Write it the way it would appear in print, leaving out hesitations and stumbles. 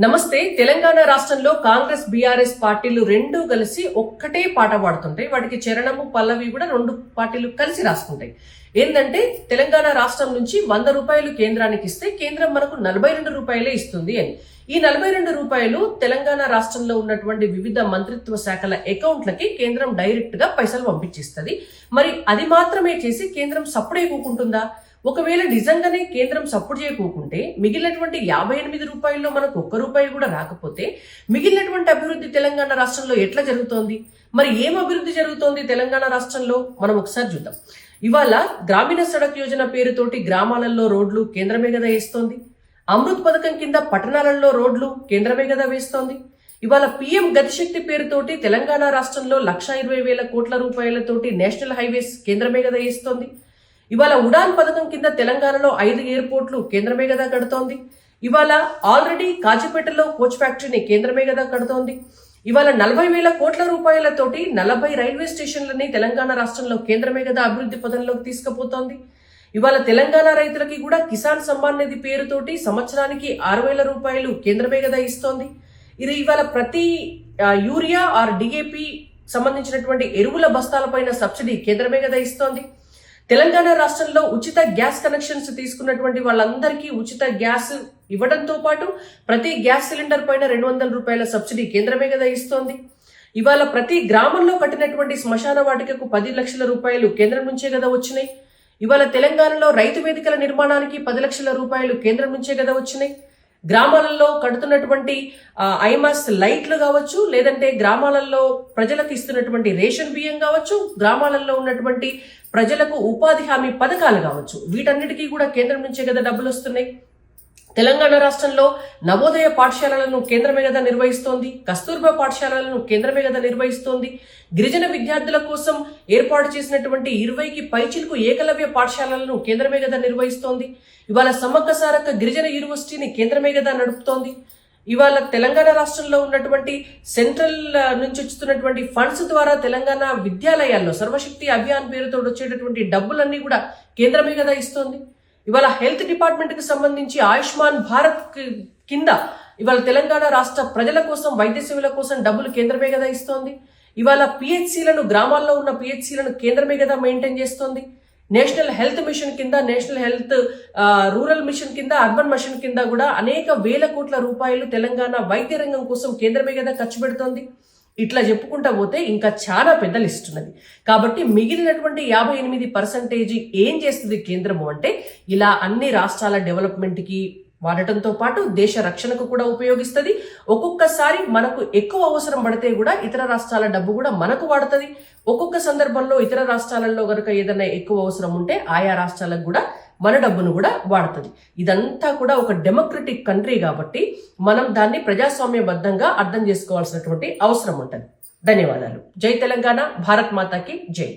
నమస్తే. తెలంగాణ రాష్ట్రంలో కాంగ్రెస్ బీఆర్ఎస్ పార్టీలు రెండూ కలిసి ఒక్కటే పాట పాడుతుంటాయి. వాటికి చరణము పల్లవి కూడా రెండు పార్టీలు కలిసి రాసుకుంటాయి. ఏంటంటే తెలంగాణ రాష్ట్రం నుంచి 100 రూపాయలు కేంద్రానికి ఇస్తే కేంద్రం మనకు 42 రూపాయలే ఇస్తుంది అని. ఈ 42 రూపాయలు తెలంగాణ రాష్ట్రంలో ఉన్నటువంటి వివిధ మంత్రిత్వ శాఖల అకౌంట్లకి కేంద్రం డైరెక్ట్ గా పైసలు పంపించిస్తుంది. మరి అది మాత్రమే చేసి కేంద్రం సప్పుడే కూకుంటుందా? ఒకవేళ నిజంగానే కేంద్రం సపోర్ట్ చేయకోకుంటే మిగిలినటువంటి 58 రూపాయల్లో మనకు 1 రూపాయి కూడా రాకపోతే మిగిలినటువంటి అభివృద్ధి తెలంగాణ రాష్ట్రంలో ఎట్లా జరుగుతోంది? మరి ఏం అభివృద్ధి జరుగుతోంది తెలంగాణ రాష్ట్రంలో? మనం ఒకసారి చూద్దాం. ఇవాళ గ్రామీణ సడక్ యోజన పేరుతోటి గ్రామాలలో రోడ్లు కేంద్రమే కదా వేస్తోంది. అమృత్ పథకం కింద పట్టణాలలో రోడ్లు కేంద్రమే కదా వేస్తోంది. ఇవాళ పీఎం గతిశక్తి పేరుతోటి తెలంగాణ రాష్ట్రంలో 1,20,000 కోట్ల రూపాయలతోటి నేషనల్ హైవేస్ కేంద్రమే కదా వేస్తోంది. ఇవాళ ఉడాన్ పథకం కింద తెలంగాణలో 5 ఎయిర్పోర్ట్లు కేంద్రమే కదా కడుతోంది. ఇవాళ ఆల్రెడీ కాజీపేటలో కోచ్ ఫ్యాక్టరీని కేంద్రమే కదా కడుతోంది. ఇవాళ 40,000 కోట్ల రూపాయలతోటి 40 రైల్వే స్టేషన్లని తెలంగాణ రాష్ట్రంలో కేంద్రమే కదా అభివృద్ధి పదంలోకి తీసుకుపోతోంది. ఇవాళ తెలంగాణ రైతులకి కూడా కిసాన్ సమ్మాన్ నిధి పేరుతోటి సంవత్సరానికి 6,000 రూపాయలు కేంద్రమే కదా ఇస్తోంది. ఇది ఇవాళ ప్రతి యూరియా ఆర్ డిఏపి సంబంధించినటువంటి ఎరువుల బస్తాలపైన సబ్సిడీ కేంద్రమే కదా ఇస్తోంది. తెలంగాణ రాష్ట్రంలో ఉచిత గ్యాస్ కనెక్షన్స్ తీసుకున్నటువంటి వాళ్ళందరికీ ఉచిత గ్యాస్ ఇవ్వడంతో పాటు ప్రతి గ్యాస్ సిలిండర్ పైన 200 రూపాయల సబ్సిడీ కేంద్రమే కదా ఇస్తోంది. ఇవాళ ప్రతి గ్రామంలో కట్టినటువంటి శ్మశాన వాటికకు 10 లక్షల రూపాయలు కేంద్రం నుంచే కదా వచ్చినాయి. ఇవాళ తెలంగాణలో రైతు వేదికల నిర్మాణానికి 10 లక్షల రూపాయలు కేంద్రం నుంచే కదా వచ్చినాయి. గ్రామాలలో కడుతున్నటువంటి ఐమాస్ లైట్లు కావచ్చు, లేదంటే గ్రామాలలో ప్రజలకు ఇస్తున్నటువంటి రేషన్ బియ్యం కావచ్చు, గ్రామాలలో ఉన్నటువంటి ప్రజలకు ఉపాధి హామీ పథకాలు కావచ్చు, వీటన్నిటికీ కూడా కేంద్రం నుంచే కదా డబ్బులు వస్తున్నాయి. తెలంగాణ రాష్ట్రంలో నవోదయ పాఠశాలలను కేంద్రమే కదా నిర్వహిస్తోంది. కస్తూర్బా పాఠశాలలను కేంద్రమే కదా నిర్వహిస్తోంది. గిరిజన విద్యార్థుల కోసం ఏర్పాటు చేసినటువంటి 20కి పైచిలకు ఏకలవ్య పాఠశాలలను కేంద్రమే కదా నిర్వహిస్తోంది. ఇవాళ సమ్మక్క సారక్క గిరిజన యూనివర్సిటీని కేంద్రమే కదా నడుపుతోంది. ఇవాళ తెలంగాణ రాష్ట్రంలో ఉన్నటువంటి సెంట్రల్ నుంచి వస్తున్నటువంటి ఫండ్స్ ద్వారా తెలంగాణ విద్యాలయాల్లో సర్వశక్తి అభియాన్ పేరుతో వచ్చేటటువంటి డబ్బులన్నీ కూడా కేంద్రమే కదా ఇస్తోంది. ఇవాళ హెల్త్ డిపార్ట్మెంట్ కి సంబంధించి ఆయుష్మాన్ భారత్ కింద ఇవాళ తెలంగాణ రాష్ట్ర ప్రజల కోసం వైద్య సేవల కోసం డబ్బులు కేంద్రమే కదా ఇస్తోంది. ఇవాళ పిహెచ్సిలను గ్రామాల్లో ఉన్న పిహెచ్సిలను కేంద్రమే కదా మెయింటైన్ చేస్తోంది. నేషనల్ హెల్త్ మిషన్ కింద, నేషనల్ హెల్త్ రూరల్ మిషన్ కింద, అర్బన్ మిషన్ కింద కూడా అనేక వేల కోట్ల రూపాయలు తెలంగాణ వైద్య రంగం కోసం కేంద్రమే కదా ఖర్చు పెడుతోంది. ఇట్లా చెప్పుకుంటా పోతే ఇంకా చాలా పెద్ద లిస్ట్ ఉన్నది. కాబట్టి మిగిలినటువంటి 58% ఏం చేస్తుంది కేంద్రము అంటే ఇలా అన్ని రాష్ట్రాల డెవలప్మెంట్ కి వాడటంతో పాటు దేశ రక్షణకు కూడా ఉపయోగిస్తుంది. ఒక్కొక్కసారి మనకు ఎక్కువ అవసరం పడితే కూడా ఇతర రాష్ట్రాల డబ్బు కూడా మనకు వాడుతుంది. ఒక్కొక్క సందర్భంలో ఇతర రాష్ట్రాలలో కనుక ఏదైనా ఎక్కువ అవసరం ఉంటే ఆయా రాష్ట్రాలకు కూడా మన డబ్బును కూడా వాడుతుంది. ఇదంతా కూడా ఒక డెమోక్రటిక్ కంట్రీ కాబట్టి మనం దాన్ని ప్రజాస్వామ్యబద్ధంగా అర్థం చేసుకోవాల్సినటువంటి అవసరం ఉంటుంది. ధన్యవాదాలు. జై తెలంగాణ. భారత్ మాతాకి జై.